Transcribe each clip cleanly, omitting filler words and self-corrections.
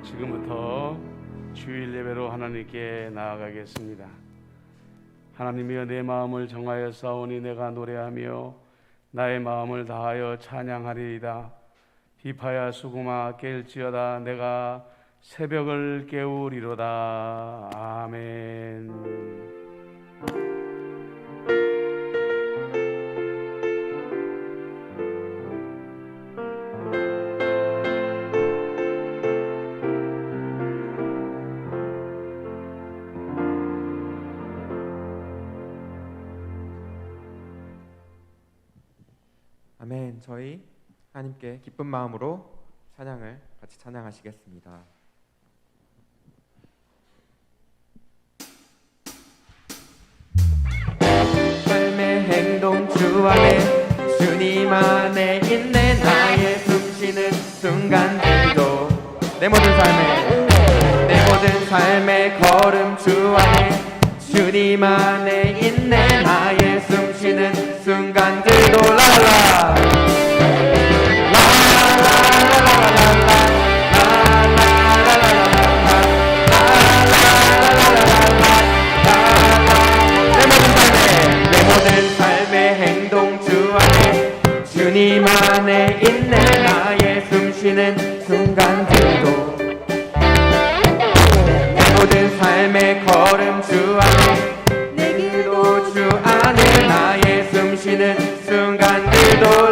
지금부터 주일 예배로 하나님께 나아가겠습니다. 하나님이여, 내 마음을 정하여 싸우니 내가 노래하며 나의 마음을 다하여 찬양하리이다. 비파야 수구마 깰지어다. 내가 새벽을 깨우리로다. 아멘. 아멘. 저희 하나님께 기쁜 마음으로 찬양을 같이 찬양하시겠습니다. 삶의 행동 주 안에 주님 안에 있네. 나의 숨쉬는 순간들도 내 모든 삶의 걸음 주 안에 주님 안에 있네. 나의 숨쉬는 순간들도 라라 주님 안에 있네. 나의 숨쉬는 순간들도 내 모든 삶의 걸음 주 안에 내 길도 주 안에 나의 숨쉬는 순간들도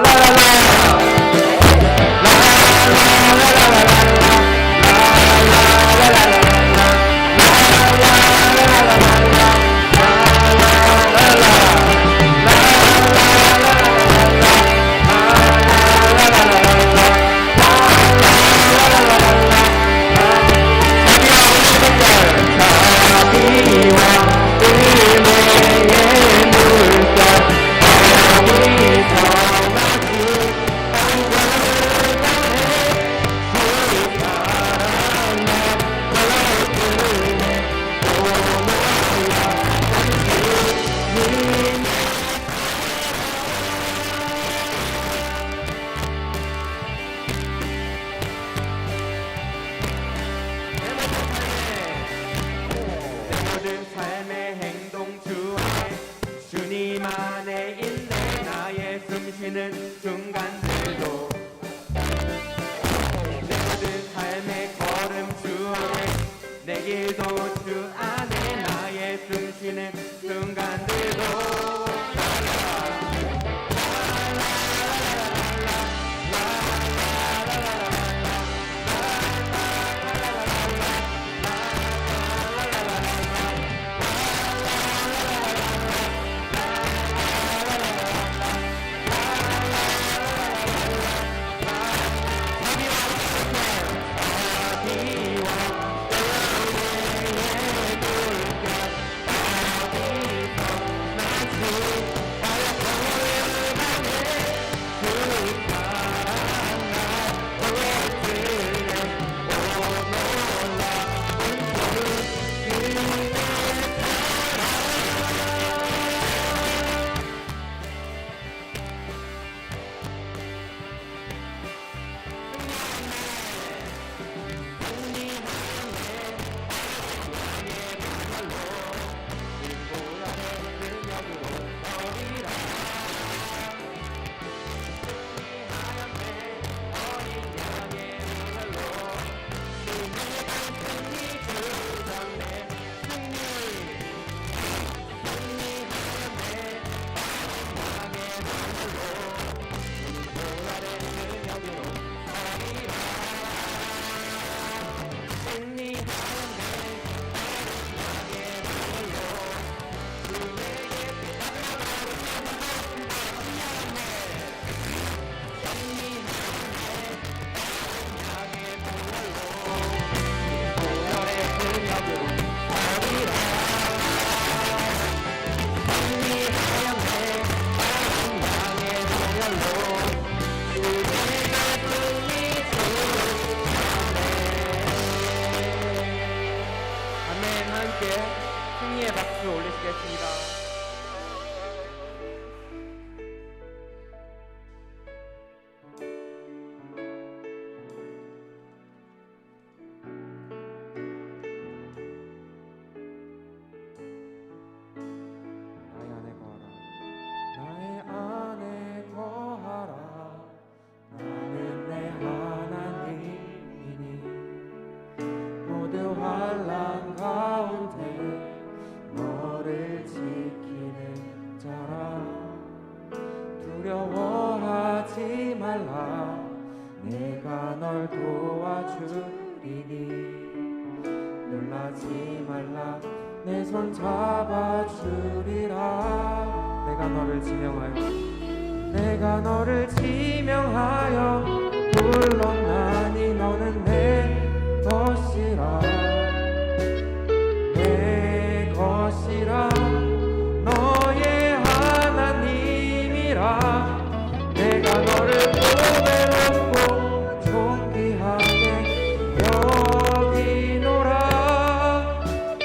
순간들도 내 모든 삶의 걸음 주 안에 내 길도 주 안에 나의 숨쉬는 순간들도 널 도와주리니 놀라지 말라 내 손 잡아주리라. 내가 너를 지명하여 불렀나니 너는 내 것이라. 내 것이라 너의 하나님이라. 내가 너를 보배롭고 존귀하게 여기노라.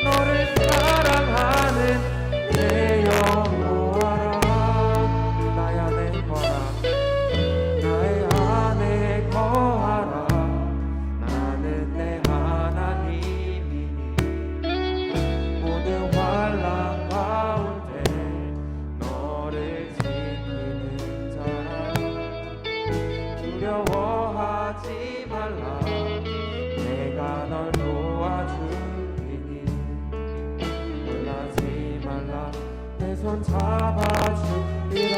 너를 사랑하는 내 여호와라. 나의 안에 거하라. 나는 내 하나님이니 모든 환난 가운데 너를 지키는 자라. 두려워하지 말라. 내가 널 도와주리니 놀라지 말라. 내 손 잡아주리라.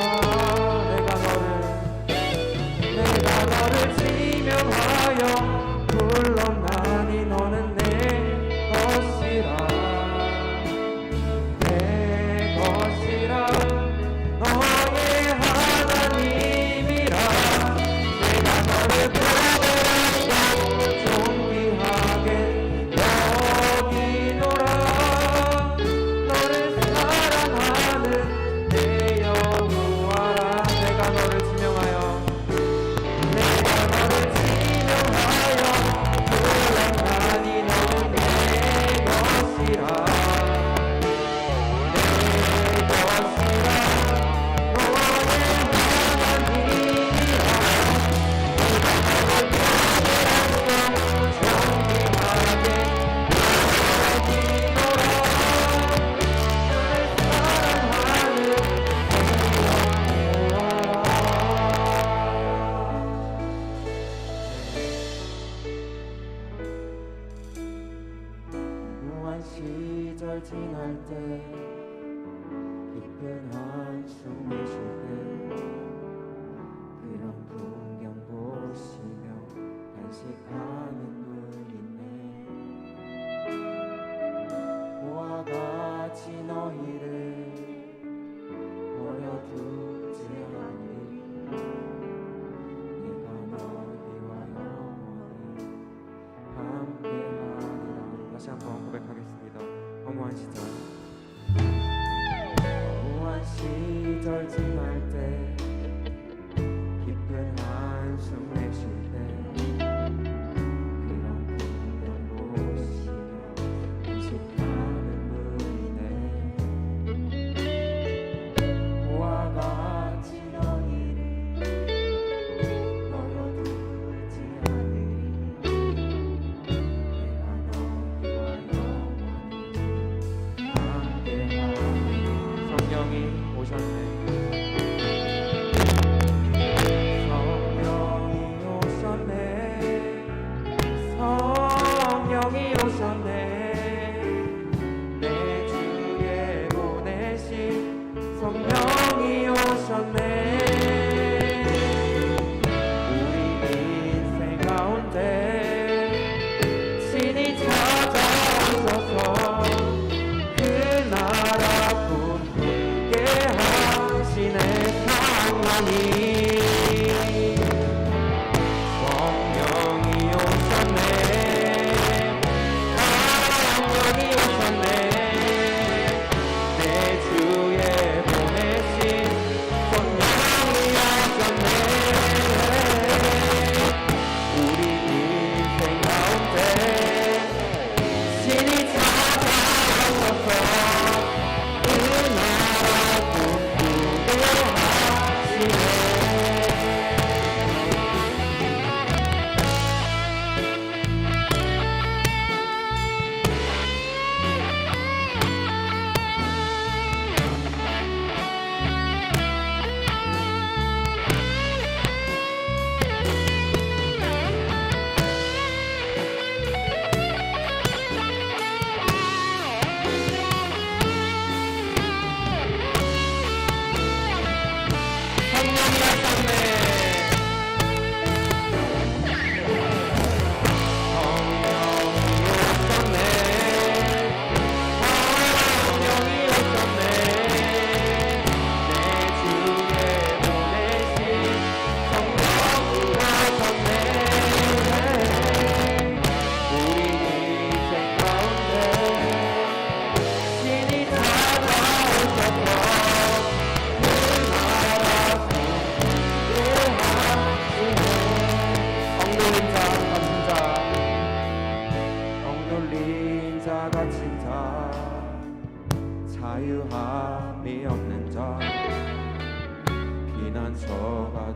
내가 너를 지명하여 불렀나니 너는 내 것이라. 내 것이라 너의 하나님이라. 내가 너를 보배롭고 존귀하게 여기노라. 너를 사랑하는 내 여호와라. 내가 너를 지명하여 불렀나니 너는 내 것이라. 내 것이라 너의 하나님이라. 존귀하게 여기노라. 나를 무한 시절 지날 때 깊은 한숨 내쉴 때 그런 풍경 보시며 간식하는 분이네. 보아 같이 너희를 버려두지 않으리. 네가 너희와 영원히 함께하리라. 다시 한번 고백하겠습니다. 허무한 시절 지날 때 깊은 한숨 내쉴 때 그런 풍경 보시며 간식하는 분이네. 보아 같이 너희를 버려두지 않으리. 내가 너희와 영원히 함께하리. 성령이 오셨네.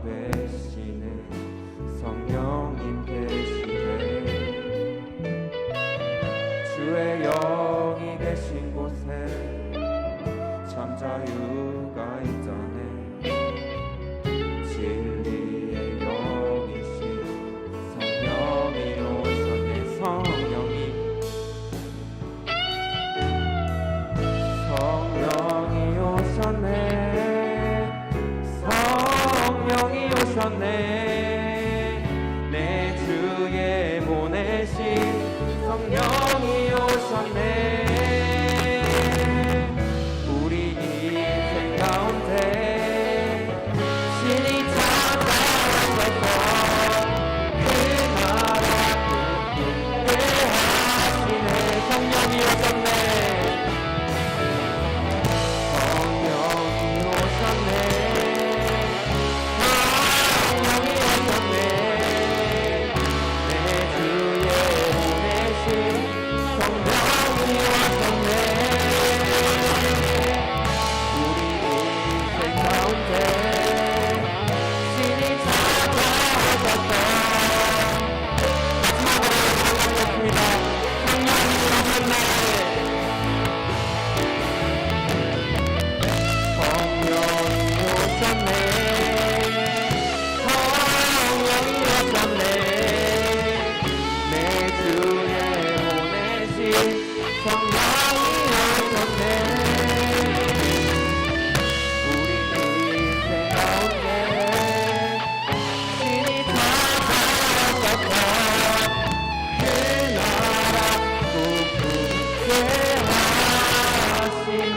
되시는 성령님 계시네. 주의 영이 계신 곳에 참 자유가 있잖네. 진리의 영이신 성령이 오셨네. 성령이 오셨네. 성령이 오셨네. 내 주에 보내신 성령이 오셨네. 우리 인생 가운데 신이 찾아오셔서 그 나라 꿈꾸게 하시네. 성령이 오셨네. 성령이 오셨네. 성령이 오셨네. 내 주에 보내신 성령이 오셨네. 우리 인생 가운데 신이 찾아오셨어. 마지막으로 성령이 오셨네. 성령이 오셨네. 내 주에 보내신 성령이 오셨네. 우리 인생 가운데 신이 찾아오셔서 그 나라 꿈꾸게 하시네.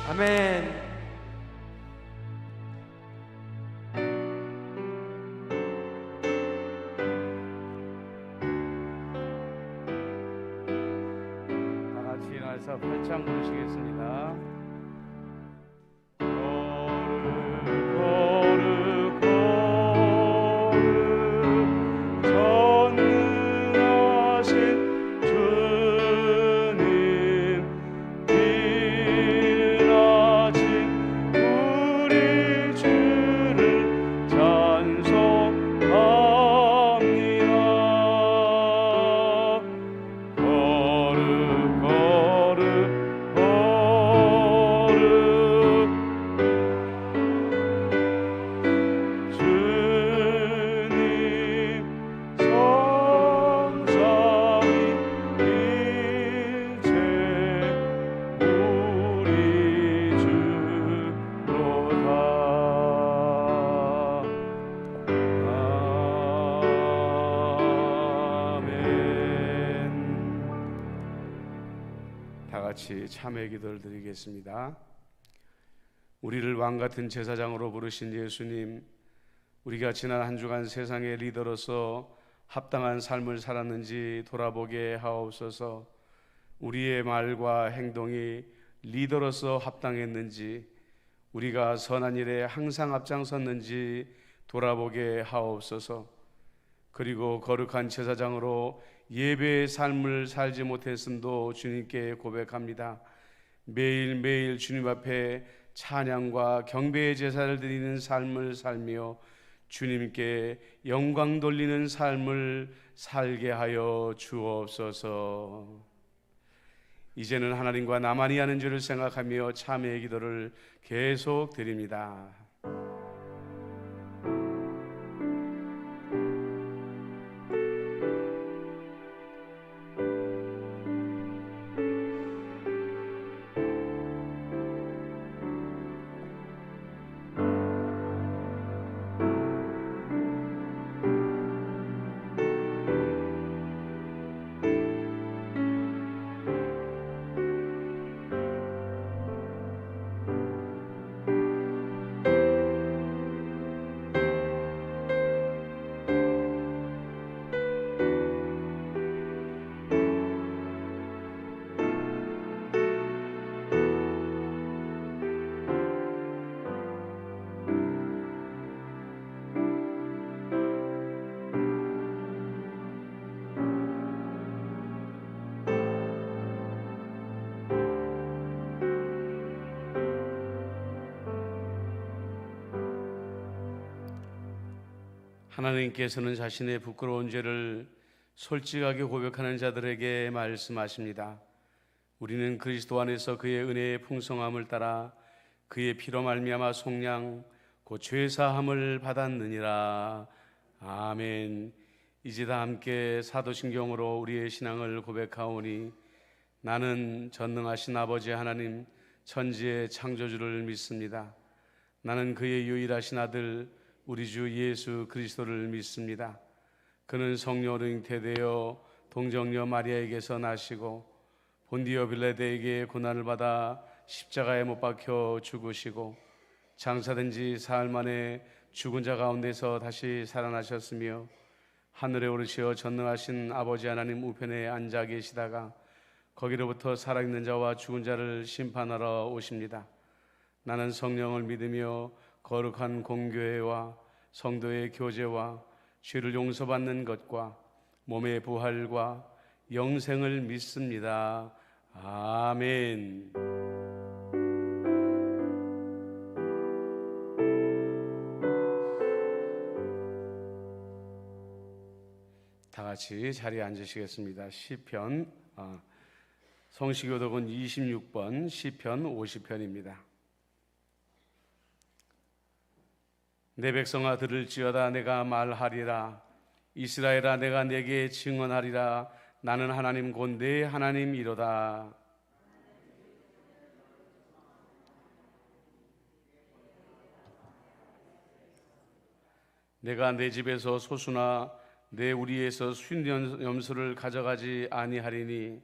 아멘. 다 같이 일어나서 활짝 부르시겠습니다. 거룩 전능하신 주님, 빛나신 우리 주를 찬송합니다. 거룩 주님 성삼위 일체 우리 주로다. 아멘. 다 같이 참회 기도를 드리겠습니다. 우리를 왕같은 제사장으로 부르신 예수님, 우리가 지난 한 주간 세상의 리더로서 합당한 삶을 살았는지 돌아보게 하옵소서. 우리의 말과 행동이 리더로서 합당했는지, 우리가 선한 일에 항상 앞장섰는지 돌아보게 하옵소서. 그리고 거룩한 제사장으로 예배의 삶을 살지 못했음도 주님께 고백합니다. 매일매일 주님 앞에 찬양과 경배의 제사를 드리는 삶을 살며 주님께 영광 돌리는 삶을 살게 하여 주옵소서. 이제는 하나님과 나만이 하는 줄을 생각하며 참회의 기도를 계속 드립니다. 하나님께서는 자신의 부끄러운 죄를 솔직하게 고백하는 자들에게 말씀하십니다. 우리는 그리스도 안에서 그의 은혜의 풍성함을 따라 그의 피로 말미암아 속량 곧 죄사함을 받았느니라. 아멘. 이제 다 함께 사도신경으로 우리의 신앙을 고백하오니 나는 전능하신 아버지 하나님 천지의 창조주를 믿습니다. 나는 그의 유일하신 아들 우리 주 예수 그리스도를 믿습니다. 그는 성령으로 잉태되어 동정녀 마리아에게서 나시고 본디오 빌라데에게 고난을 받아 십자가에 못 박혀 죽으시고 장사된 지 사흘 만에 죽은 자 가운데서 다시 살아나셨으며 하늘에 오르시어 전능하신 아버지 하나님 우편에 앉아 계시다가 거기로부터 살아있는 자와 죽은 자를 심판하러 오십니다. 나는 성령을 믿으며 거룩한 공교회와 성도의 교제와 죄를 용서받는 것과 몸의 부활과 영생을 믿습니다. 아멘. 다 같이 자리에 앉으시겠습니다. 시편 성시교독은 26번 시편 50편입니다. 내 백성아 들을지어다. 내가 말하리라. 이스라엘아 내가 내게 증언하리라. 나는 하나님 곧 내 하나님이로다. 내가 내 집에서 소수나 내 우리에서 순염소를 가져가지 아니하리니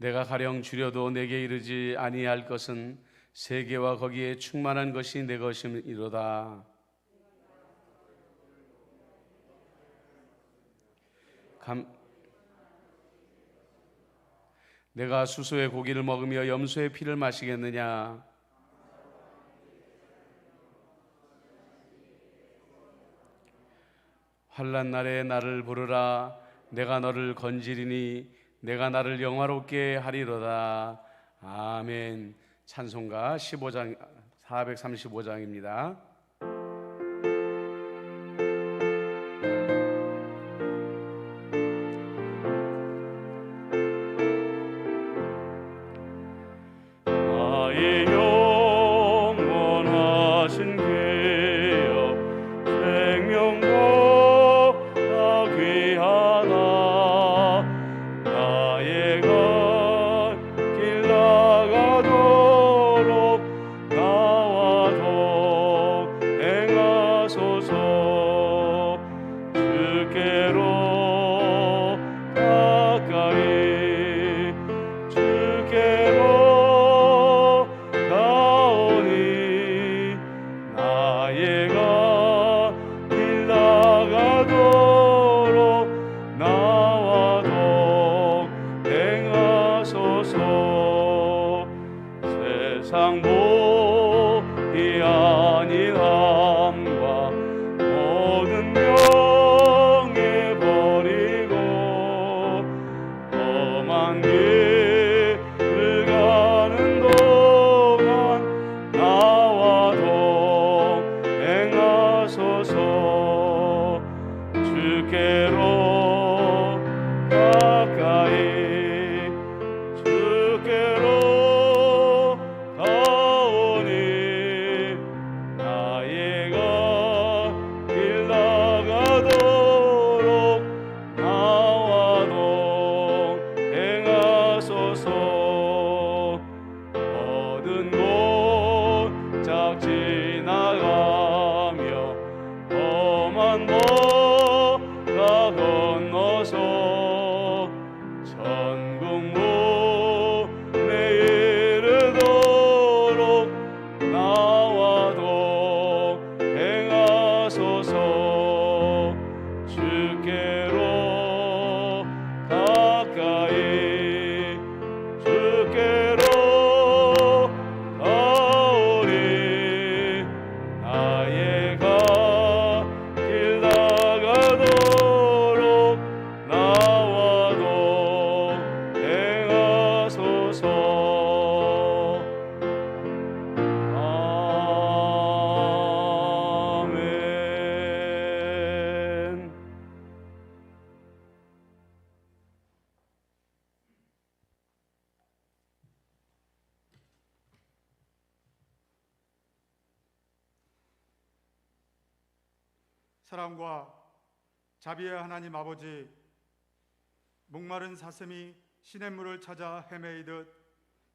내가 가령 줄여도 내게 이르지 아니할 것은 세계와 거기에 충만한 것이 내 것이로다. 내가 수소의 고기를 먹으며 염소의 피를 마시겠느냐? 환난 날에 나를 부르라. 내가 너를 건지리니 내가 나를 영화롭게 하리로다. 아멘. 찬송가 15장 435장입니다. 나의 영원하신 귀여 생명보다 귀하다. 나의 길 나가도록 나와 동행하소서. 주께로 가까이 주께로 가오니 나의 길 나가도록 나와 동행하소서. 세상 복이 아닌 함과 모든 명예 버리고 험한 길을 가는 동안 나와 동행하소서. 주께로 가까이 주께로 가오니 나의 길 나가도록 나와 동행하소서. 모든 곳짝 지나가며 험한 바다 건너서 천국 문에 이르도록 나와 동행하소서. 주께로 가까이 주께로 가오니 사랑과 자비의 하나님 아버지, 목마른 사슴이 시냇물을 찾아 헤매이듯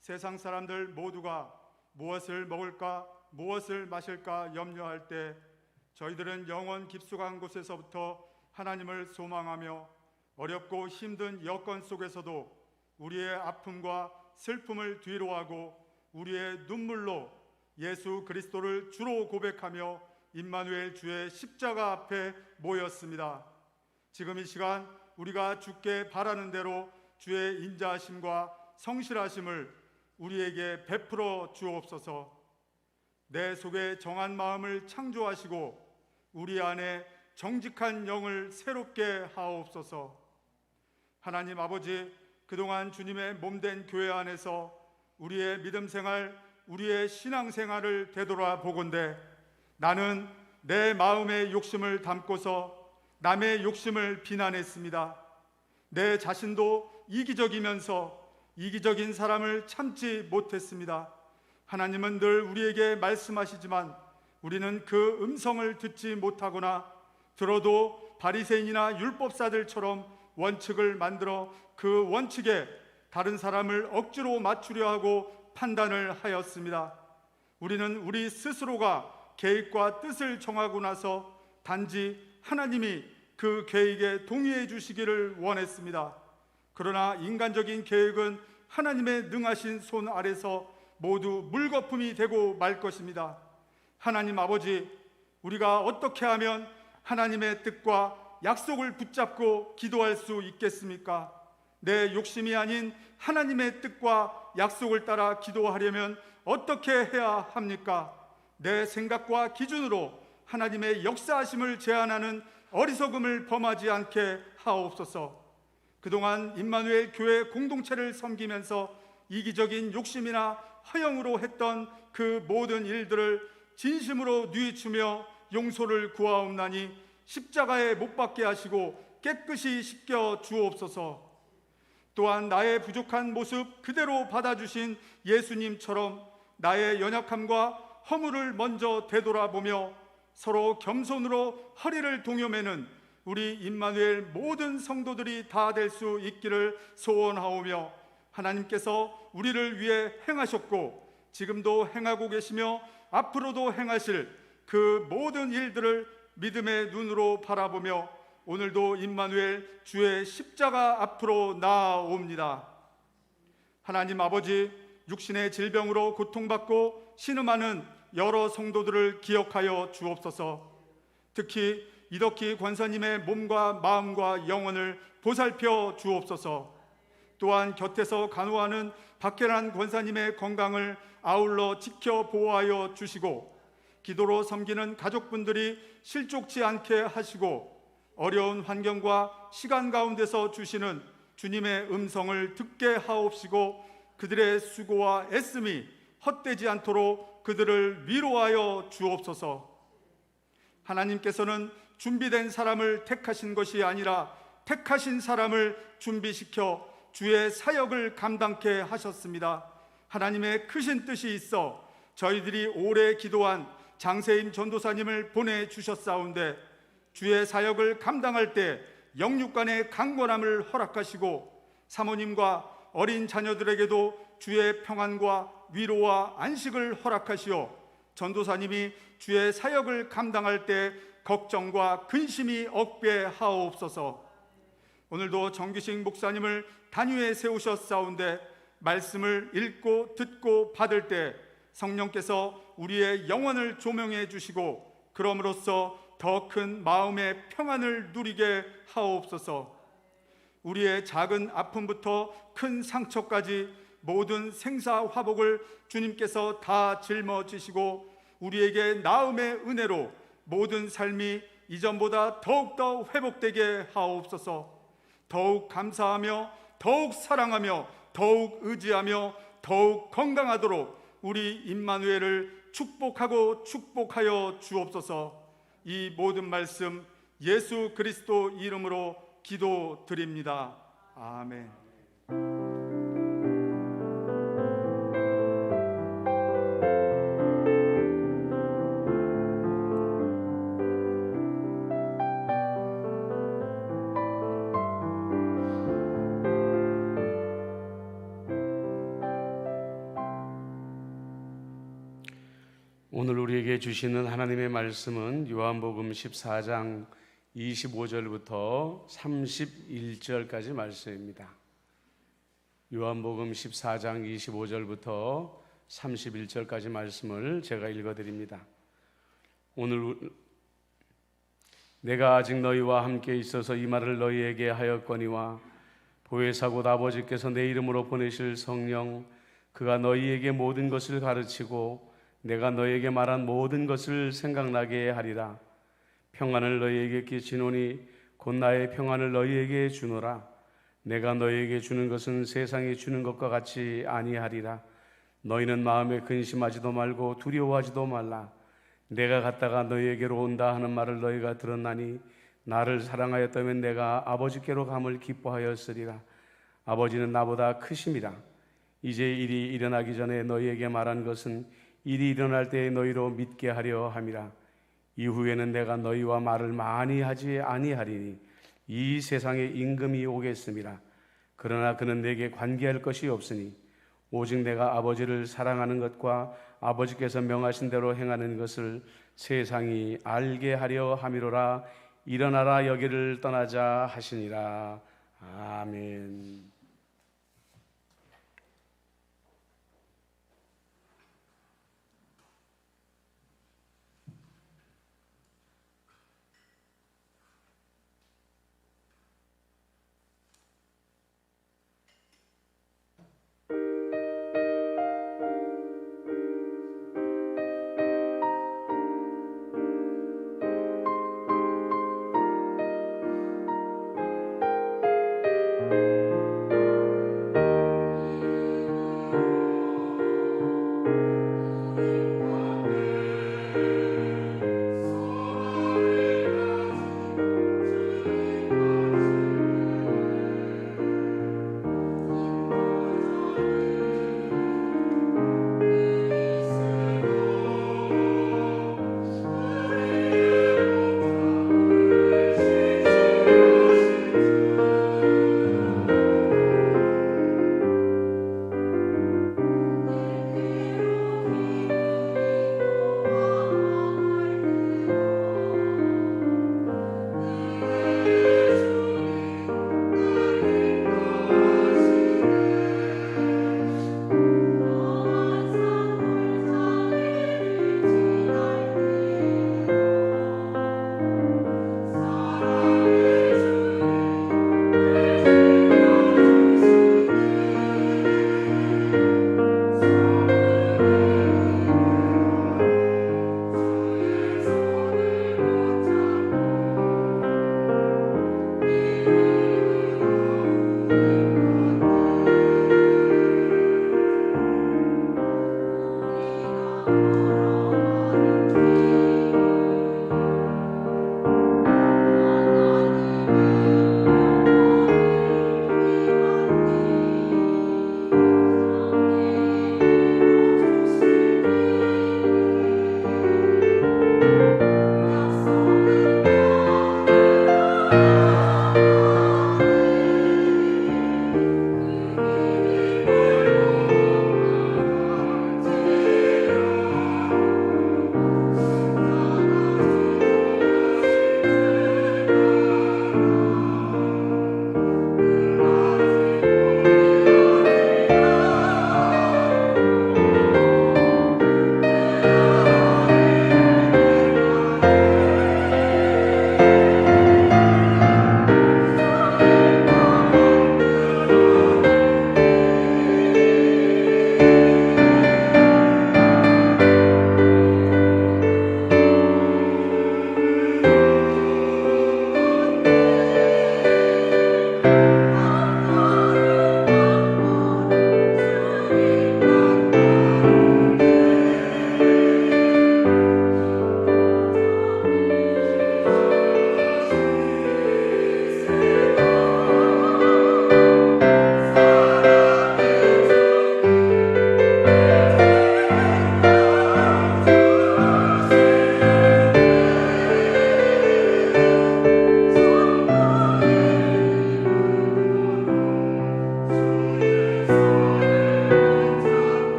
세상 사람들 모두가 무엇을 먹을까, 무엇을 마실까 염려할 때 저희들은 영원 깊숙한 곳에서부터 하나님을 소망하며 어렵고 힘든 여건 속에서도 우리의 아픔과 슬픔을 뒤로하고 우리의 눈물로 예수 그리스도를 주로 고백하며 임마누엘 주의 십자가 앞에 모였습니다. 지금 이 시간 우리가 주께 바라는 대로 주의 인자하심과 성실하심을 우리에게 베풀어 주옵소서. 내 속에 정한 마음을 창조하시고 우리 안에 정직한 영을 새롭게 하옵소서. 하나님 아버지, 그동안 주님의 몸된 교회 안에서 우리의 믿음 생활, 우리의 신앙 생활을 되돌아보건대 나는 내 마음의 욕심을 담고서 남의 욕심을 비난했습니다. 내 자신도 이기적이면서 이기적인 사람을 참지 못했습니다. 하나님은 늘 우리에게 말씀하시지만 우리는 그 음성을 듣지 못하거나 들어도 바리새인이나 율법사들처럼 원칙을 만들어 그 원칙에 다른 사람을 억지로 맞추려 하고 판단을 하였습니다. 우리는 우리 스스로가 계획과 뜻을 정하고 나서 단지 하나님이 그 계획에 동의해 주시기를 원했습니다. 그러나 인간적인 계획은 하나님의 능하신 손 아래서 모두 물거품이 되고 말 것입니다. 하나님 아버지, 우리가 어떻게 하면 하나님의 뜻과 약속을 붙잡고 기도할 수 있겠습니까? 내 욕심이 아닌 하나님의 뜻과 약속을 따라 기도하려면 어떻게 해야 합니까? 내 생각과 기준으로 하나님의 역사하심을 제한하는 어리석음을 범하지 않게 하옵소서. 그동안 임마누엘 교회 공동체를 섬기면서 이기적인 욕심이나 허영으로 했던 그 모든 일들을 진심으로 뉘우치며 용서를 구하옵나니 십자가에 못 박게 하시고 깨끗이 씻겨 주옵소서. 또한 나의 부족한 모습 그대로 받아주신 예수님처럼 나의 연약함과 허물을 먼저 되돌아보며 서로 겸손으로 허리를 동여매는 우리 임마누엘 모든 성도들이 다 될 수 있기를 소원하오며, 하나님께서 우리를 위해 행하셨고 지금도 행하고 계시며 앞으로도 행하실 그 모든 일들을 믿음의 눈으로 바라보며 오늘도 임마누엘 주의 십자가 앞으로 나아옵니다. 하나님 아버지, 육신의 질병으로 고통받고 신음하는 여러 성도들을 기억하여 주옵소서. 특히 이덕희 권사님의 몸과 마음과 영혼을 보살펴 주옵소서. 또한 곁에서 간호하는 박혜란 권사님의 건강을 아울러 지켜 보호하여 주시고 기도로 섬기는 가족분들이 실족치 않게 하시고 어려운 환경과 시간 가운데서 주시는 주님의 음성을 듣게 하옵시고 그들의 수고와 애씀이 헛되지 않도록 그들을 위로하여 주옵소서. 하나님께서는 준비된 사람을 택하신 것이 아니라 택하신 사람을 준비시켜 주의 사역을 감당케 하셨습니다. 하나님의 크신 뜻이 있어 저희들이 오래 기도한 장세임 전도사님을 보내주셨사온데 주의 사역을 감당할 때 영육간의 강건함을 허락하시고 사모님과 어린 자녀들에게도 주의 평안과 위로와 안식을 허락하시어 전도사님이 주의 사역을 감당할 때 걱정과 근심이 없게 하옵소서. 오늘도 정기식 목사님을 단위에 세우셨사온데 말씀을 읽고 듣고 받을 때 성령께서 우리의 영혼을 조명해 주시고 그럼으로써 더 큰 마음의 평안을 누리게 하옵소서. 우리의 작은 아픔부터 큰 상처까지 모든 생사화복을 주님께서 다 짊어지시고 우리에게 나음의 은혜로 모든 삶이 이전보다 더욱더 회복되게 하옵소서. 더욱 감사하며 더욱 사랑하며 더욱 의지하며 더욱 건강하도록 우리 임마누엘을 축복하고 축복하여 주옵소서. 이 모든 말씀 예수 그리스도 이름으로 기도드립니다. 아멘. 오늘 우리에게 주시는 하나님의 말씀은 요한복음 14장 25절부터 31절까지 말씀입니다. 요한복음 14장 25절부터 31절까지 말씀을 제가 읽어드립니다. 오늘 내가 아직 너희와 함께 있어서 이 말을 너희에게 하였거니와 보혜사 곧 아버지께서 내 이름으로 보내실 성령 그가 너희에게 모든 것을 가르치고 내가 너희에게 말한 모든 것을 생각나게 하리라. 평안을 너희에게 끼치노니 곧 나의 평안을 너희에게 주노라. 내가 너희에게 주는 것은 세상이 주는 것과 같이 아니하리라. 너희는 마음에 근심하지도 말고 두려워하지도 말라. 내가 갔다가 너희에게로 온다 하는 말을 너희가 들었나니 나를 사랑하였다면 내가 아버지께로 감을 기뻐하였으리라. 아버지는 나보다 크심이라. 이제 일이 일어나기 전에 너희에게 말한 것은 일이 일어날 때에 너희로 믿게 하려 함이라. 이후에는 내가 너희와 말을 많이 하지 아니하리니 이 세상에 임금이 오겠음이라. 그러나 그는 내게 관계할 것이 없으니 오직 내가 아버지를 사랑하는 것과 아버지께서 명하신 대로 행하는 것을 세상이 알게 하려 함이로라. 일어나라 여기를 떠나자 하시니라. 아멘.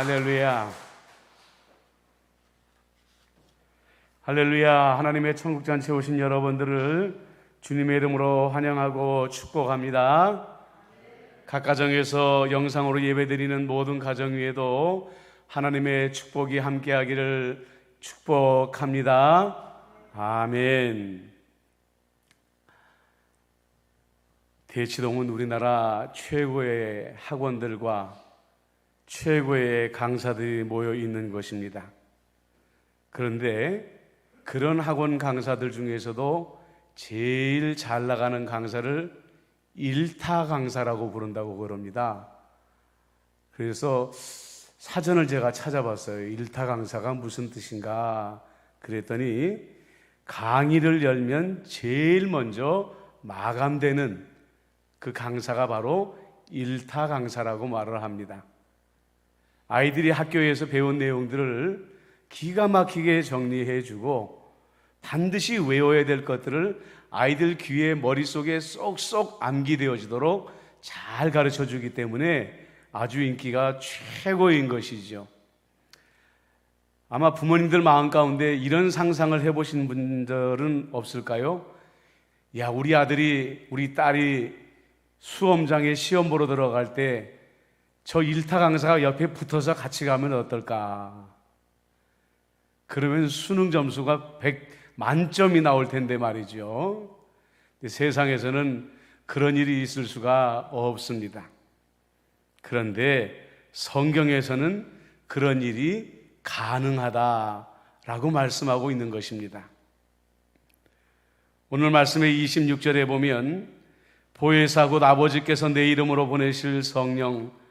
할렐루야. 할렐루야. 하나님의 천국잔치에 오신 여러분들을 주님의 이름으로 환영하고 축복합니다. 각 가정에서 영상으로 예배드리는 모든 가정 위에도 하나님의 축복이 함께하기를 축복합니다. 아멘. 대치동은 우리나라 최고의 학원들과 최고의 강사들이 모여 있는 것입니다. 그런데 그런 학원 강사들 중에서도 제일 잘 나가는 강사를 일타 강사라고 부른다고 그럽니다. 그래서 사전을 제가 찾아봤어요. 일타 강사가 무슨 뜻인가 그랬더니 강의를 열면 제일 먼저 마감되는 그 강사가 바로 일타 강사라고 말을 합니다. 아이들이 학교에서 배운 내용들을 기가 막히게 정리해주고 반드시 외워야 될 것들을 아이들 귀에 머릿속에 쏙쏙 암기되어지도록 잘 가르쳐주기 때문에 아주 인기가 최고인 것이죠. 아마 부모님들 마음 가운데 이런 상상을 해보신 분들은 없을까요? 야, 우리 아들이, 우리 딸이 수험장에 시험 보러 들어갈 때 저 일타 강사가 옆에 붙어서 같이 가면 어떨까? 그러면 수능 점수가 100 만점이 나올 텐데 말이죠. 세상에서는 그런 일이 있을 수가 없습니다. 그런데 성경에서는 그런 일이 가능하다라고 말씀하고 있는 것입니다. 오늘 말씀의 26절에 보면 보혜사 곧 아버지께서 내 이름으로 보내실 성령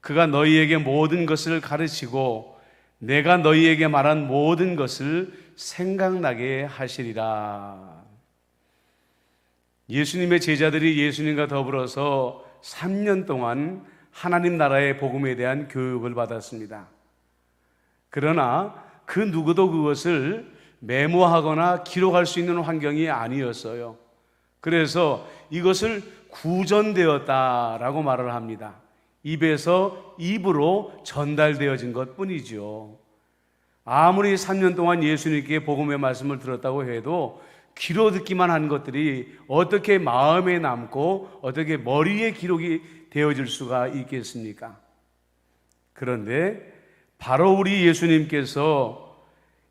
그가 너희에게 모든 것을 가르치고 내가 너희에게 말한 모든 것을 생각나게 하시리라. 예수님의 제자들이 예수님과 더불어서 3년 동안 하나님 나라의 복음에 대한 교육을 받았습니다. 그러나 그 누구도 그것을 메모하거나 기록할 수 있는 환경이 아니었어요. 그래서 이것을 구전되었다라고 말을 합니다. 입에서 입으로 전달되어진 것 뿐이죠. 아무리 3년 동안 예수님께 복음의 말씀을 들었다고 해도 귀로 듣기만 한 것들이 어떻게 마음에 남고 어떻게 머리에 기록이 되어질 수가 있겠습니까? 그런데 바로 우리 예수님께서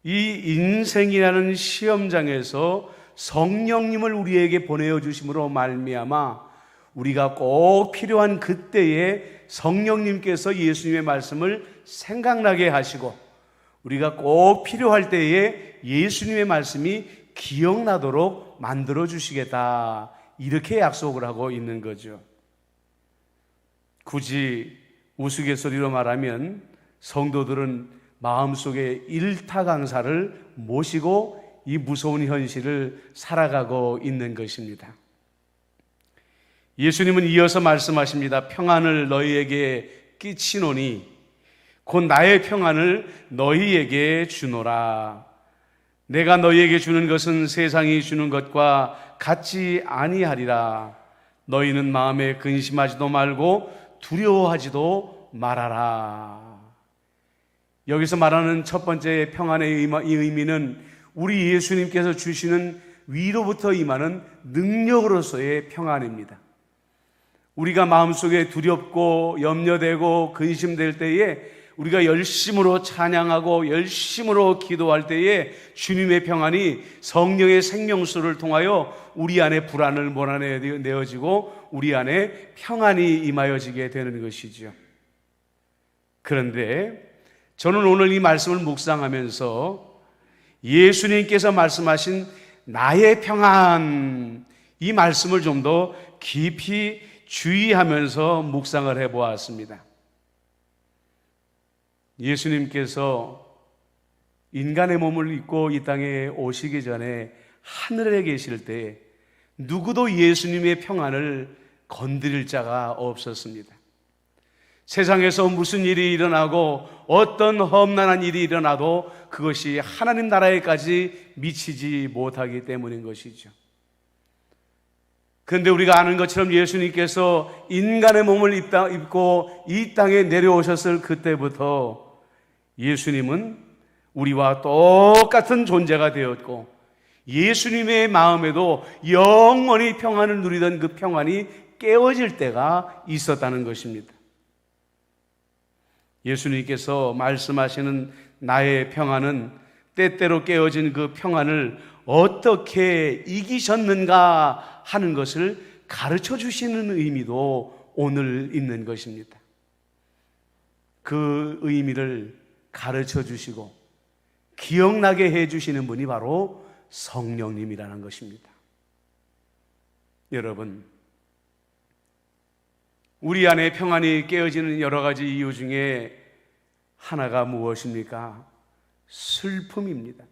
이 인생이라는 시험장에서 성령님을 우리에게 보내어 주심으로 말미암아 우리가 꼭 필요한 그때에 성령님께서 예수님의 말씀을 생각나게 하시고 우리가 꼭 필요할 때에 예수님의 말씀이 기억나도록 만들어 주시겠다, 이렇게 약속을 하고 있는 거죠. 굳이 우스갯소리로 말하면 성도들은 마음속에 일타 강사를 모시고 이 무서운 현실을 살아가고 있는 것입니다. 예수님은 이어서 말씀하십니다. 평안을 너희에게 끼치노니 곧 나의 평안을 너희에게 주노라. 내가 너희에게 주는 것은 세상이 주는 것과 같지 아니하리라. 너희는 마음에 근심하지도 말고 두려워하지도 말아라. 여기서 말하는 첫 번째 평안의 의미는 우리 예수님께서 주시는 위로부터 임하는 능력으로서의 평안입니다. 우리가 마음속에 두렵고 염려되고 근심될 때에 우리가 열심으로 찬양하고 열심으로 기도할 때에 주님의 평안이 성령의 생명수를 통하여 우리 안에 불안을 몰아내어지고 우리 안에 평안이 임하여지게 되는 것이죠. 그런데 저는 오늘 이 말씀을 묵상하면서 예수님께서 말씀하신 나의 평안, 이 말씀을 좀 더 깊이 주의하면서 묵상을 해보았습니다. 예수님께서 인간의 몸을 입고 이 땅에 오시기 전에 하늘에 계실 때 누구도 예수님의 평안을 건드릴 자가 없었습니다. 세상에서 무슨 일이 일어나고 어떤 험난한 일이 일어나도 그것이 하나님 나라에까지 미치지 못하기 때문인 것이죠. 그런데 우리가 아는 것처럼 예수님께서 인간의 몸을 입고 이 땅에 내려오셨을 그때부터 예수님은 우리와 똑같은 존재가 되었고 예수님의 마음에도 영원히 평안을 누리던 그 평안이 깨어질 때가 있었다는 것입니다. 예수님께서 말씀하시는 나의 평안은 때때로 깨어진 그 평안을 어떻게 이기셨는가 하는 것을 가르쳐 주시는 의미도 오늘 있는 것입니다. 그 의미를 가르쳐 주시고 기억나게 해 주시는 분이 바로 성령님이라는 것입니다. 여러분, 우리 안에 평안이 깨어지는 여러 가지 이유 중에 하나가 무엇입니까? 슬픔입니다.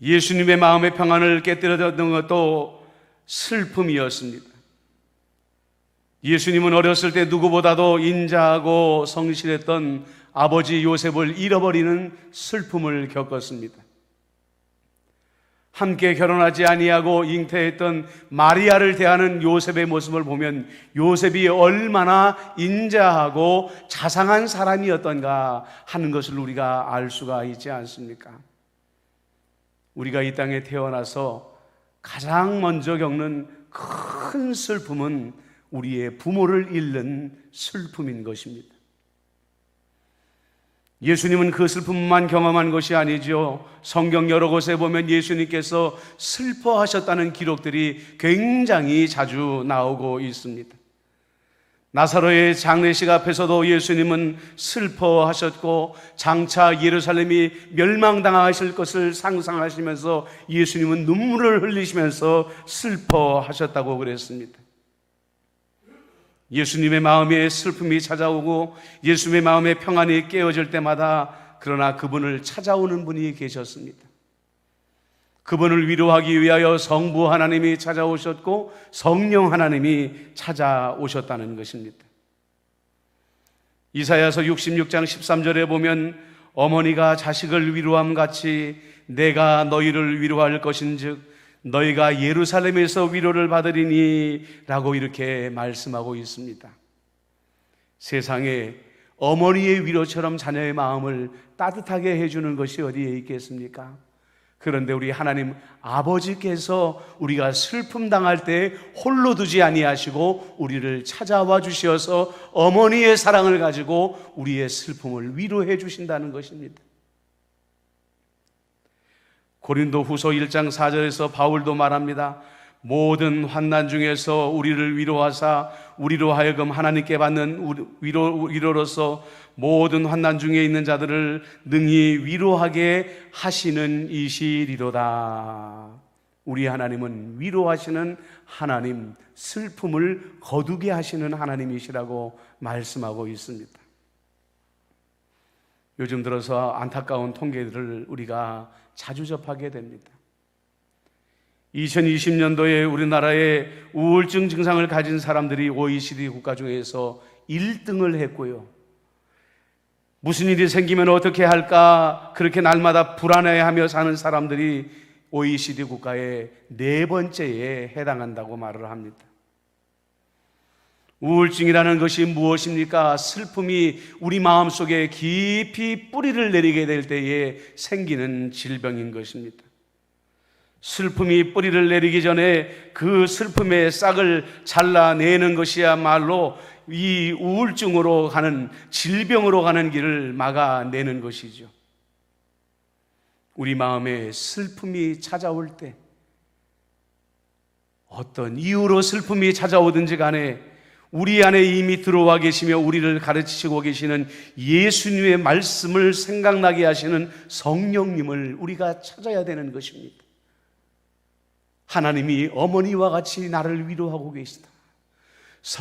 예수님의 마음의 평안을 깨뜨렸던 것도 슬픔이었습니다. 예수님은 어렸을 때 누구보다도 인자하고 성실했던 아버지 요셉을 잃어버리는 슬픔을 겪었습니다. 함께 결혼하지 아니하고 잉태했던 마리아를 대하는 요셉의 모습을 보면 요셉이 얼마나 인자하고 자상한 사람이었던가 하는 것을 우리가 알 수가 있지 않습니까? 우리가 이 땅에 태어나서 가장 먼저 겪는 큰 슬픔은 우리의 부모를 잃는 슬픔인 것입니다. 예수님은 그 슬픔만 경험한 것이 아니죠. 성경 여러 곳에 보면 예수님께서 슬퍼하셨다는 기록들이 굉장히 자주 나오고 있습니다. 나사로의 장례식 앞에서도 예수님은 슬퍼하셨고 장차 예루살렘이 멸망당하실 것을 상상하시면서 예수님은 눈물을 흘리시면서 슬퍼하셨다고 그랬습니다. 예수님의 마음에 슬픔이 찾아오고 예수님의 마음에 평안이 깨어질 때마다 그러나 그분을 찾아오는 분이 계셨습니다. 그분을 위로하기 위하여 성부 하나님이 찾아오셨고 성령 하나님이 찾아오셨다는 것입니다. 이사야서 66장 13절에 보면 어머니가 자식을 위로함 같이 내가 너희를 위로할 것인즉 너희가 예루살렘에서 위로를 받으리니 라고 이렇게 말씀하고 있습니다. 세상에 어머니의 위로처럼 자녀의 마음을 따뜻하게 해주는 것이 어디에 있겠습니까? 그런데 우리 하나님 아버지께서 우리가 슬픔 당할 때 홀로 두지 아니하시고 우리를 찾아와 주셔서 어머니의 사랑을 가지고 우리의 슬픔을 위로해 주신다는 것입니다. 고린도 후서 1장 4절에서 바울도 말합니다. 모든 환난 중에서 우리를 위로하사 우리로 하여금 하나님께 받는 위로로서 모든 환난 중에 있는 자들을 능히 위로하게 하시는 이시리로다. 우리 하나님은 위로하시는 하나님, 슬픔을 거두게 하시는 하나님이시라고 말씀하고 있습니다. 요즘 들어서 안타까운 통계들을 우리가 자주 접하게 됩니다. 2020년도에 우리나라의 우울증 증상을 가진 사람들이 OECD 국가 중에서 1등을 했고요. 무슨 일이 생기면 어떻게 할까 그렇게 날마다 불안해하며 사는 사람들이 OECD 국가의 4번째에 해당한다고 말을 합니다. 우울증이라는 것이 무엇입니까? 슬픔이 우리 마음속에 깊이 뿌리를 내리게 될 때에 생기는 질병인 것입니다. 슬픔이 뿌리를 내리기 전에 그 슬픔의 싹을 잘라내는 것이야말로 이 우울증으로 가는 질병으로 가는 길을 막아내는 것이죠. 우리 마음에 슬픔이 찾아올 때 어떤 이유로 슬픔이 찾아오든지 간에 우리 안에 이미 들어와 계시며 우리를 가르치시고 계시는 예수님의 말씀을 생각나게 하시는 성령님을 우리가 찾아야 되는 것입니다. 하나님이 어머니와 같이 나를 위로하고 계시다.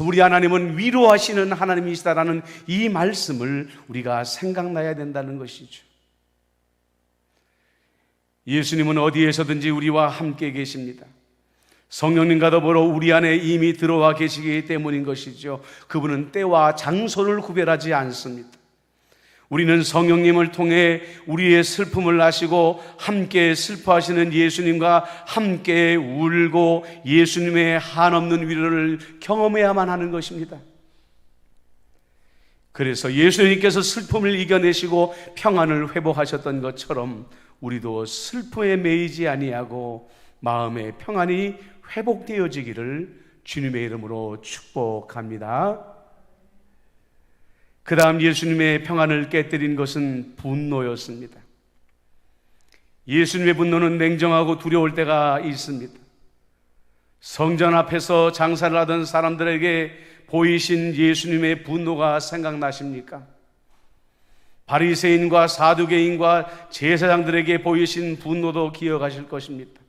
우리 하나님은 위로하시는 하나님이시다라는 이 말씀을 우리가 생각나야 된다는 것이죠. 예수님은 어디에서든지 우리와 함께 계십니다. 성령님과 더불어 우리 안에 이미 들어와 계시기 때문인 것이죠. 그분은 때와 장소를 구별하지 않습니다. 우리는 성령님을 통해 우리의 슬픔을 아시고 함께 슬퍼하시는 예수님과 함께 울고 예수님의 한없는 위로를 경험해야만 하는 것입니다. 그래서 예수님께서 슬픔을 이겨내시고 평안을 회복하셨던 것처럼 우리도 슬픔에 매이지 아니하고 마음의 평안이 회복되어지기를 주님의 이름으로 축복합니다. 그 다음 예수님의 평안을 깨뜨린 것은 분노였습니다. 예수님의 분노는 냉정하고 두려울 때가 있습니다. 성전 앞에서 장사를 하던 사람들에게 보이신 예수님의 분노가 생각나십니까? 바리새인과 사두개인과 제사장들에게 보이신 분노도 기억하실 것입니다.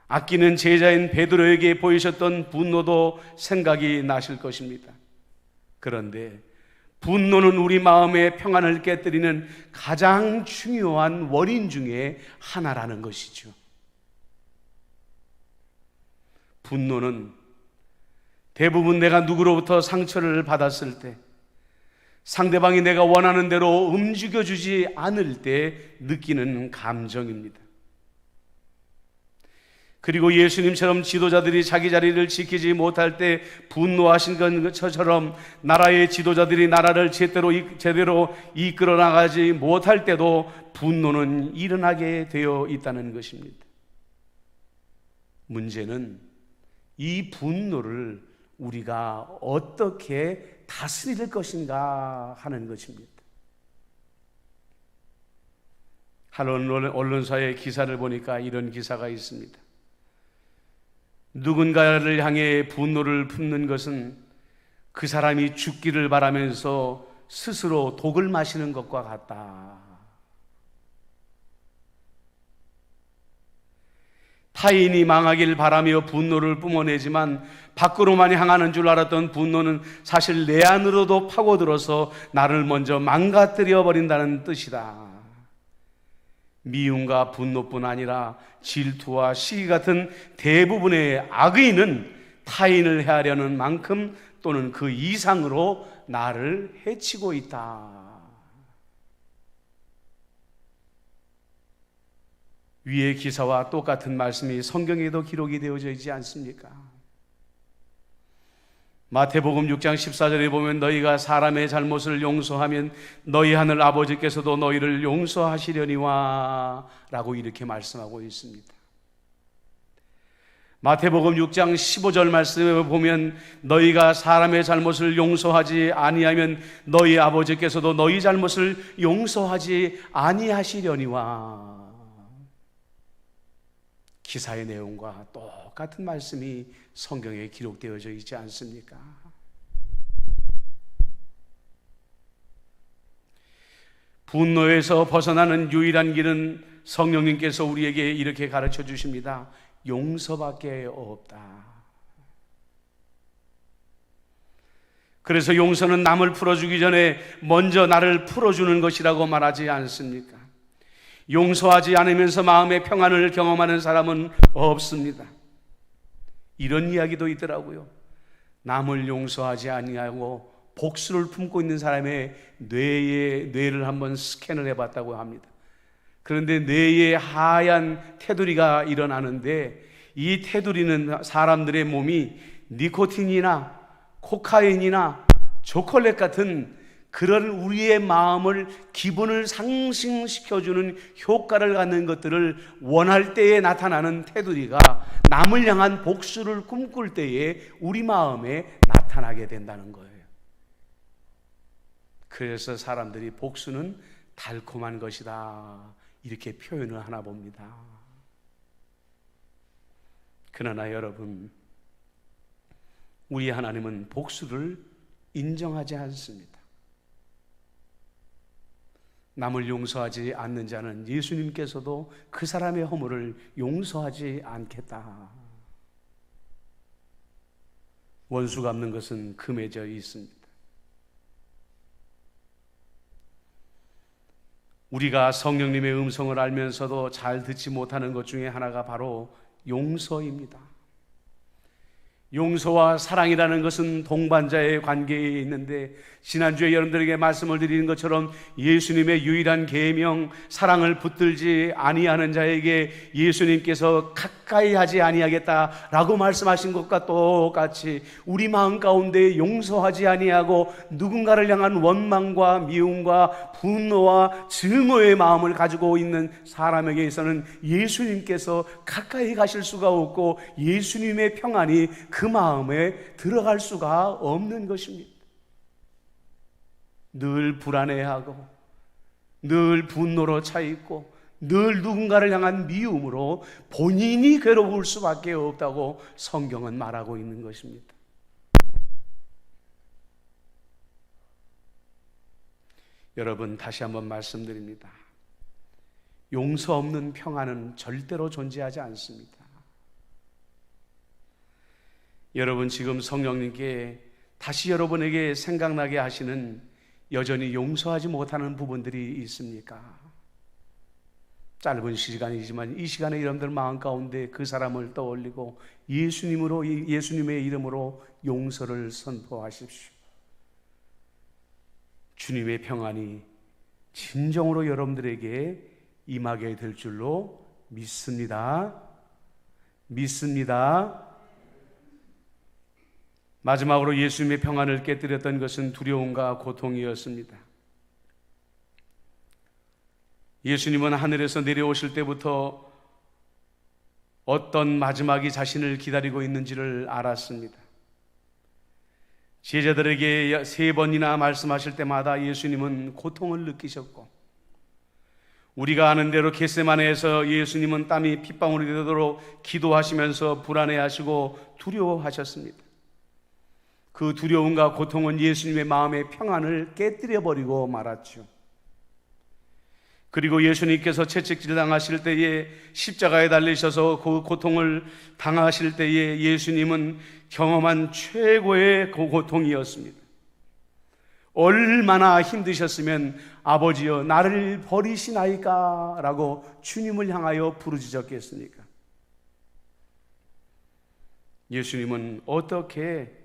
아끼는 제자인 베드로에게 보이셨던 분노도 생각이 나실 것입니다. 그런데 분노는 우리 마음의 평안을 깨뜨리는 가장 중요한 원인 중에 하나라는 것이죠. 분노는 대부분 내가 누구로부터 상처를 받았을 때, 상대방이 내가 원하는 대로 움직여주지 않을 때 느끼는 감정입니다. 그리고 예수님처럼 지도자들이 자기 자리를 지키지 못할 때 분노하신 것처럼 나라의 지도자들이 나라를 제대로 이끌어 나가지 못할 때도 분노는 일어나게 되어 있다는 것입니다. 문제는 이 분노를 우리가 어떻게 다스릴 것인가 하는 것입니다. 한 언론사의 기사를 보니까 이런 기사가 있습니다. 누군가를 향해 분노를 품는 것은 그 사람이 죽기를 바라면서 스스로 독을 마시는 것과 같다. 타인이 망하길 바라며 분노를 뿜어내지만 밖으로만 향하는 줄 알았던 분노는 사실 내 안으로도 파고들어서 나를 먼저 망가뜨려 버린다는 뜻이다. 미움과 분노뿐 아니라 질투와 시기 같은 대부분의 악의는 타인을 해하려는 만큼 또는 그 이상으로 나를 해치고 있다. 위의 기사와 똑같은 말씀이 성경에도 기록이 되어져 있지 않습니까? 마태복음 6장 14절에 보면 너희가 사람의 잘못을 용서하면 너희 하늘 아버지께서도 너희를 용서하시려니와 라고 이렇게 말씀하고 있습니다. 마태복음 6장 15절 말씀에 보면 너희가 사람의 잘못을 용서하지 아니하면 너희 아버지께서도 너희 잘못을 용서하지 아니하시려니와. 기사의 내용과 똑같은 말씀이 성경에 기록되어져 있지 않습니까? 분노에서 벗어나는 유일한 길은 성령님께서 우리에게 이렇게 가르쳐 주십니다. 용서밖에 없다. 그래서 용서는 남을 풀어주기 전에 먼저 나를 풀어주는 것이라고 말하지 않습니까? 용서하지 않으면서 마음의 평안을 경험하는 사람은 없습니다. 이런 이야기도 있더라고요. 남을 용서하지 아니하고 복수를 품고 있는 사람의 뇌를 한번 스캔을 해봤다고 합니다. 그런데 뇌에 하얀 테두리가 일어나는데 이 테두리는 사람들의 몸이 니코틴이나 코카인이나 초콜릿 같은 그런 우리의 마음을 기분을 상승시켜주는 효과를 갖는 것들을 원할 때에 나타나는 테두리가 남을 향한 복수를 꿈꿀 때에 우리 마음에 나타나게 된다는 거예요. 그래서 사람들이 복수는 달콤한 것이다 이렇게 표현을 하나 봅니다. 그러나 여러분, 우리 하나님은 복수를 인정하지 않습니다. 남을 용서하지 않는 자는 예수님께서도 그 사람의 허물을 용서하지 않겠다. 원수 갚는 것은 금해져 있습니다. 우리가 성령님의 음성을 알면서도 잘 듣지 못하는 것 중에 하나가 바로 용서입니다. 용서와 사랑이라는 것은 동반자의 관계에 있는데, 지난주에 여러분들에게 말씀을 드리는 것처럼 예수님의 유일한 계명, 사랑을 붙들지 아니하는 자에게 예수님께서 가까이 하지 아니하겠다라고 말씀하신 것과 똑같이 우리 마음 가운데 용서하지 아니하고 누군가를 향한 원망과 미움과 분노와 증오의 마음을 가지고 있는 사람에게서는 예수님께서 가까이 가실 수가 없고 예수님의 평안이 그 마음에 들어갈 수가 없는 것입니다. 늘 불안해하고 늘 분노로 차 있고 늘 누군가를 향한 미움으로 본인이 괴로울 수밖에 없다고 성경은 말하고 있는 것입니다. 여러분, 다시 한번 말씀드립니다. 용서 없는 평안은 절대로 존재하지 않습니다. 여러분, 지금 성령님께 다시 여러분에게 생각나게 하시는 여전히 용서하지 못하는 부분들이 있습니까? 짧은 시간이지만 이 시간에 여러분들 마음 가운데 그 사람을 떠올리고 예수님의 이름으로 용서를 선포하십시오. 주님의 평안이 진정으로 여러분들에게 임하게 될 줄로 믿습니다. 마지막으로 예수님의 평안을 깨뜨렸던 것은 두려움과 고통이었습니다. 예수님은 하늘에서 내려오실 때부터 어떤 마지막이 자신을 기다리고 있는지를 알았습니다. 제자들에게 3번이나 말씀하실 때마다 예수님은 고통을 느끼셨고, 우리가 아는 대로 겟세마네에서 예수님은 땀이 핏방울이 되도록 기도하시면서 불안해하시고 두려워하셨습니다. 그 두려움과 고통은 예수님의 마음의 평안을 깨뜨려버리고 말았죠. 그리고 예수님께서 채찍질 당하실 때에, 십자가에 달리셔서 그 고통을 당하실 때에 예수님은 경험한 최고의 고통이었습니다. 얼마나 힘드셨으면 아버지여 나를 버리시나이까 라고 주님을 향하여 부르짖었겠습니까? 예수님은 어떻게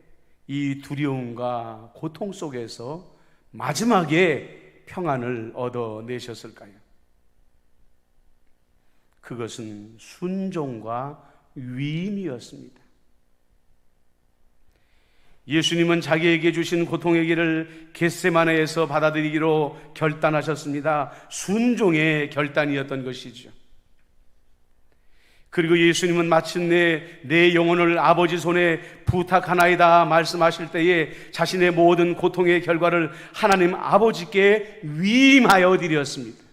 이 두려움과 고통 속에서 마지막에 평안을 얻어내셨을까요? 그것은 순종과 위임이었습니다. 예수님은 자기에게 주신 고통의 길을 겟세마네에서 받아들이기로 결단하셨습니다. 순종의 결단이었던 것이죠. 그리고 예수님은 마침내 내 영혼을 아버지 손에 부탁하나이다 말씀하실 때에 자신의 모든 고통의 결과를 하나님 아버지께 위임하여 드렸습니다.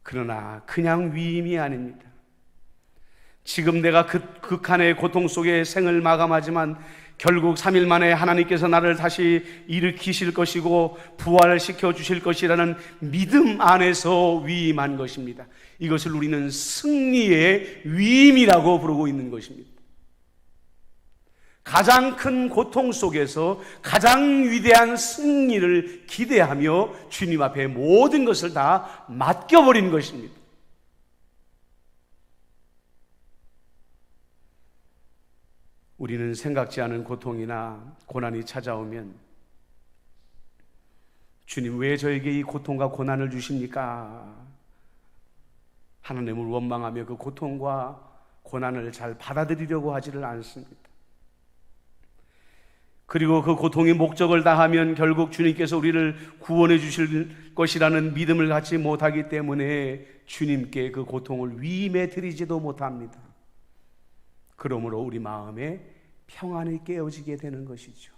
그러나 그냥 위임이 아닙니다. 지금 내가 극한의 고통 속에 생을 마감하지만 결국 3일 만에 하나님께서 나를 다시 일으키실 것이고 부활시켜 주실 것이라는 믿음 안에서 위임한 것입니다. 이것을 우리는 승리의 위임이라고 부르고 있는 것입니다. 가장 큰 고통 속에서 가장 위대한 승리를 기대하며 주님 앞에 모든 것을 다 맡겨버린 것입니다. 우리는 생각지 않은 고통이나 고난이 찾아오면 주님 왜 저에게 이 고통과 고난을 주십니까? 하나님을 원망하며 그 고통과 고난을 잘 받아들이려고 하지를 않습니다. 그리고 그 고통의 목적을 다하면 결국 주님께서 우리를 구원해 주실 것이라는 믿음을 갖지 못하기 때문에 주님께 그 고통을 위임해 드리지도 못합니다. 그러므로 우리 마음에 평안이 깨어지게 되는 것이죠.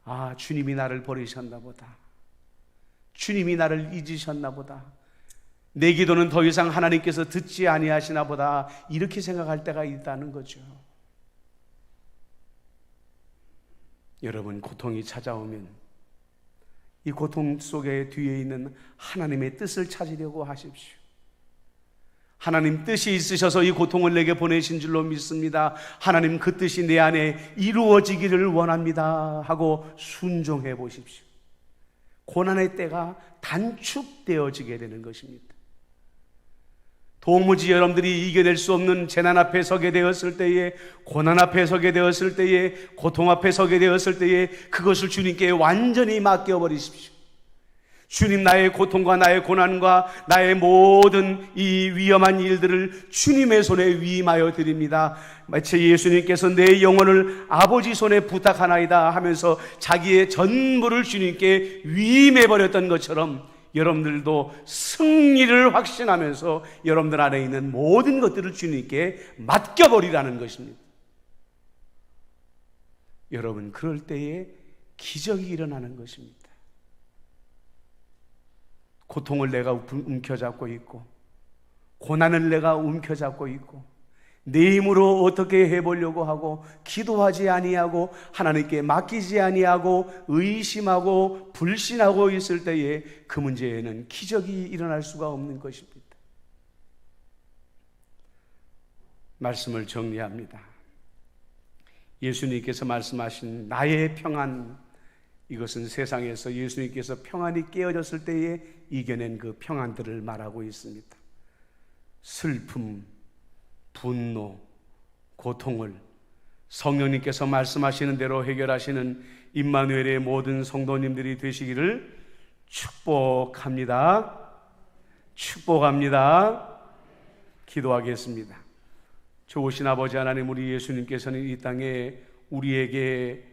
아, 주님이 나를 버리셨나 보다. 주님이 나를 잊으셨나 보다. 내 기도는 더 이상 하나님께서 듣지 아니하시나 보다. 이렇게 생각할 때가 있다는 거죠. 여러분, 고통이 찾아오면 이 고통 속에 뒤에 있는 하나님의 뜻을 찾으려고 하십시오. 하나님 뜻이 있으셔서 이 고통을 내게 보내신 줄로 믿습니다. 하나님 그 뜻이 내 안에 이루어지기를 원합니다 하고 순종해 보십시오. 고난의 때가 단축되어지게 되는 것입니다. 도무지 여러분들이 이겨낼 수 없는 재난 앞에 서게 되었을 때에, 고난 앞에 서게 되었을 때에, 고통 앞에 서게 되었을 때에 그것을 주님께 완전히 맡겨버리십시오. 주님, 나의 고통과 나의 고난과 나의 모든 이 위험한 일들을 주님의 손에 위임하여 드립니다. 마치 예수님께서 내 영혼을 아버지 손에 부탁하나이다 하면서 자기의 전부를 주님께 위임해버렸던 것처럼 여러분들도 승리를 확신하면서 여러분들 안에 있는 모든 것들을 주님께 맡겨버리라는 것입니다. 여러분, 그럴 때에 기적이 일어나는 것입니다. 고통을 내가 움켜잡고 있고, 고난을 내가 움켜잡고 있고, 내 힘으로 어떻게 해보려고 하고, 기도하지 아니하고, 하나님께 맡기지 아니하고, 의심하고 불신하고 있을 때에 그 문제에는 기적이 일어날 수가 없는 것입니다. 말씀을 정리합니다. 예수님께서 말씀하신 나의 평안, 이것은 세상에서 예수님께서 평안이 깨어졌을 때에 이겨낸 그 평안들을 말하고 있습니다. 슬픔, 분노, 고통을 성령님께서 말씀하시는 대로 해결하시는 임마누엘의 모든 성도님들이 되시기를 축복합니다. 축복합니다. 기도하겠습니다. 좋으신 아버지 하나님, 우리 예수님께서는 이 땅에 우리에게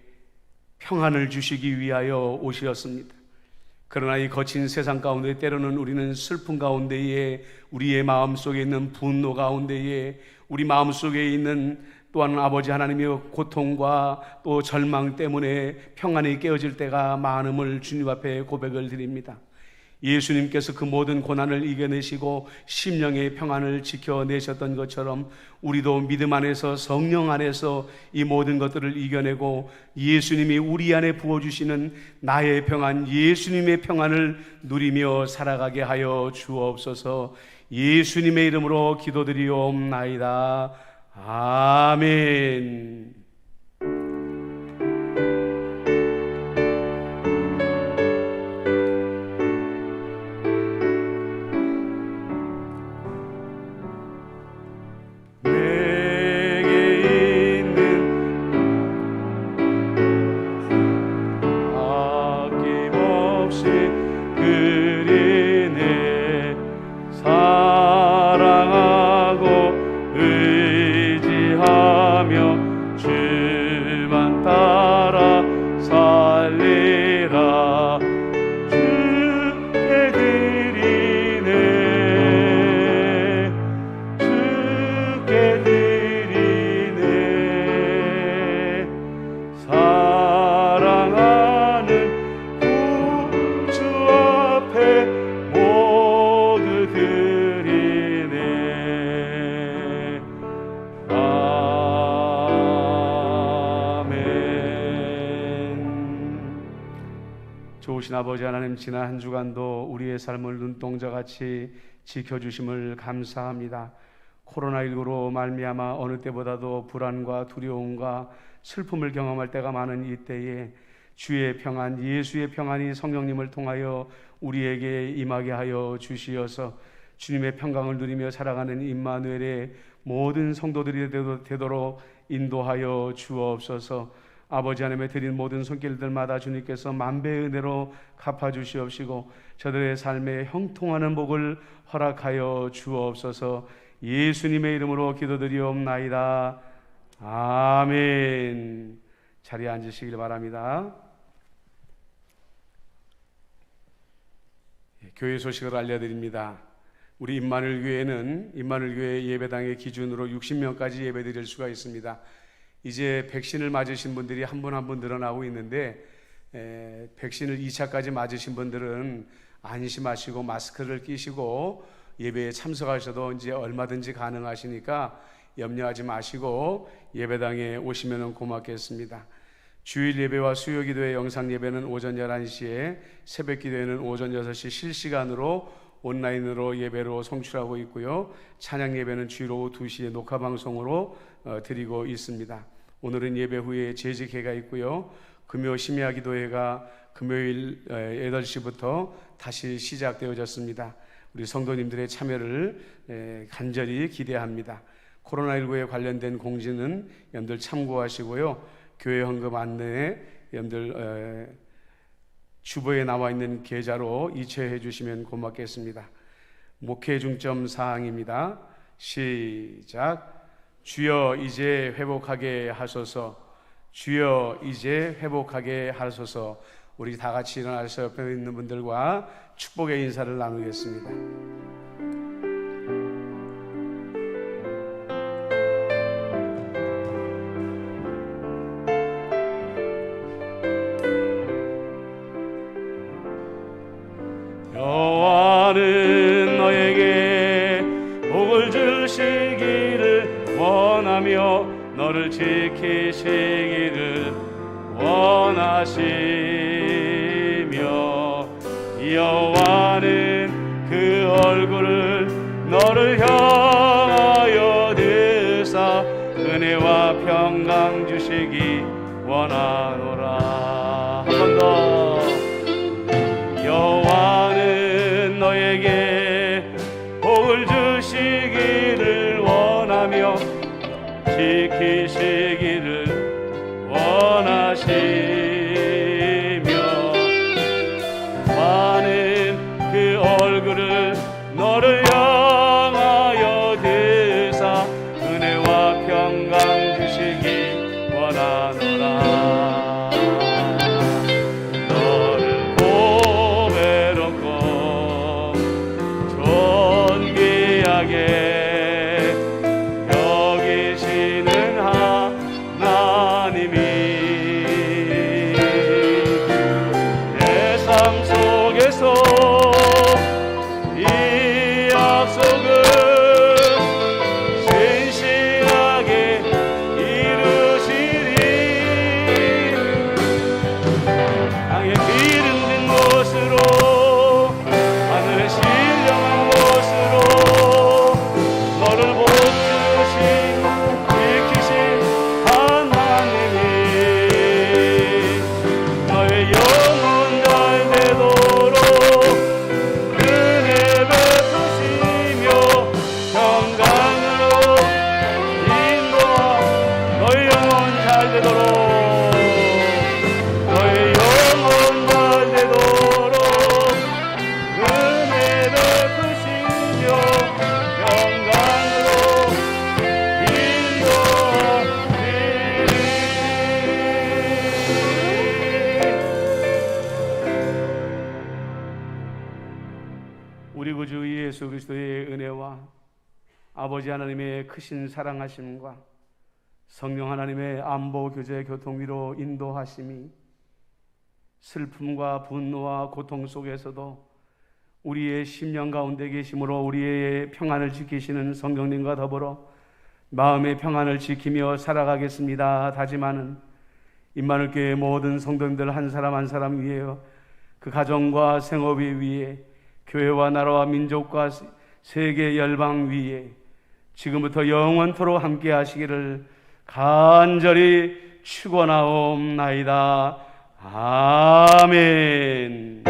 평안을 주시기 위하여 오셨습니다. 그러나 이 거친 세상 가운데 때로는 우리는 슬픔 가운데에, 우리의 마음속에 있는 분노 가운데에, 우리 마음속에 있는 또한 아버지 하나님의 고통과 또 절망 때문에 평안이 깨어질 때가 많음을 주님 앞에 고백을 드립니다. 예수님께서 그 모든 고난을 이겨내시고 심령의 평안을 지켜내셨던 것처럼 우리도 믿음 안에서, 성령 안에서 이 모든 것들을 이겨내고 예수님이 우리 안에 부어주시는 나의 평안, 예수님의 평안을 누리며 살아가게 하여 주옵소서. 예수님의 이름으로 기도드리옵나이다. 아멘. 좋으신 아버지 하나님, 지난 한 주간도 우리의 삶을 눈동자같이 지켜주심을 감사합니다. 코로나19로 말미암아 어느 때보다도 불안과 두려움과 슬픔을 경험할 때가 많은 이때에 주의 평안, 예수의 평안이 성령님을 통하여 우리에게 임하게 하여 주시어서 주님의 평강을 누리며 살아가는 임마누엘의 모든 성도들이 되도록 인도하여 주옵소서. 아버지 하나님의 드린 모든 손길들마다 주님께서 만배의 은혜로 갚아주시옵시고 저들의 삶에 형통하는 복을 허락하여 주옵소서. 예수님의 이름으로 기도드리옵나이다. 아멘. 자리에 앉으시길 바랍니다. 교회 소식을 알려드립니다. 우리 임마누엘 교회는 임마누엘 교회 예배당의 기준으로 60명까지 예배드릴 수가 있습니다. 이제 백신을 맞으신 분들이 한 분 한 분 늘어나고 있는데 백신을 2차까지 맞으신 분들은 안심하시고 마스크를 끼시고 예배에 참석하셔도 이제 얼마든지 가능하시니까 염려하지 마시고 예배당에 오시면 고맙겠습니다. 주일 예배와 수요 기도의 영상 예배는 오전 11시에, 새벽 기도회는 오전 6시 실시간으로 온라인으로 예배로 송출하고 있고요. 찬양 예배는 주일 오후 2시에 녹화 방송으로 드리고 있습니다. 오늘은 예배 후에 재직회가 있고요. 금요 심야 기도회가 금요일 8시부터 다시 시작되어졌습니다. 우리 성도님들의 참여를 간절히 기대합니다. 코로나19에 관련된 공지는 여러분들 참고하시고요. 교회 헌금 안내에 여러분들 주보에 나와 있는 계좌로 이체해 주시면 고맙겠습니다. 목회 중점 사항입니다. 시작. 주여 이제 회복하게 하소서. 주여 이제 회복하게 하소서. 우리 다 같이 일어나서 옆에 있는 분들과 축복의 인사를 나누겠습니다. 여호와는 너에게 복을 주시기를 원하며 너를 지키시기를 원하시며 여호와는 그 얼굴을 너를 향하여 드사 은혜와 평강 주시기 원하노라. 한 번 더. 여호와는 너에게 복을 주시기를 원하며 지키시기를 원하시며 많은 그 얼굴을 너를 향하여 드사 은혜와 평강 주시기 원하노라. 너를 보배롭고 존귀하게 우리 구주 예수 그리스도의 은혜와 아버지 하나님의 크신 사랑하심과 성령 하나님의 안보 교제 교통위로 인도하심이 슬픔과 분노와 고통 속에서도 우리의 심령 가운데 계심으로 우리의 평안을 지키시는 성령님과 더불어 마음의 평안을 지키며 살아가겠습니다 다짐하는 임마누엘교회 모든 성도님들 한 사람 한 사람 위에 그 가정과 생업이 위에 교회와 나라와 민족과 세계 열방 위에 지금부터 영원토록 함께 하시기를 간절히 축원하옵나이다. 아멘.